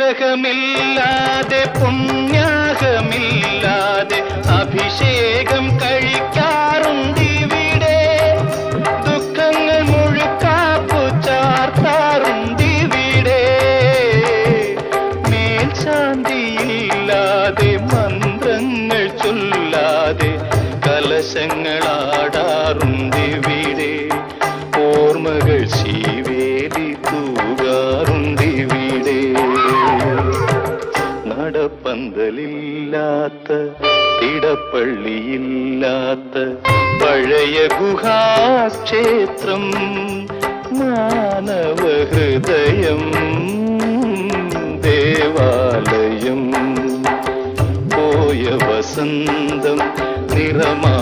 അനുഗ്രഹമില്ലാതെ പുണ്യാഹമില്ലാതെ അഭിഷേകം കഴിക്കാറുണ്ടിവിടെ. ദുഃഖങ്ങൾ മുഴുക്കാപ്പു ചാർത്താറുണ്ടിവിടെ. മേൽശാന്തിയില്ലാതെ മന്ത്രങ്ങൾ ചൊല്ലാതെ കലശങ്ങളാടാറുണ്ടിവിടെ. ഓർമ്മകൾ ശീവേലി തൂകാറുണ്ടിവിടെ. നടപ്പന്തലില്ലാത്ത ഇടപ്പള്ളിയില്ലാത്ത പഴയ ഗുഹാക്ഷേത്രം മാനവഹൃദയം ദേവാലയം. പോയ വസന്തം നിറമാ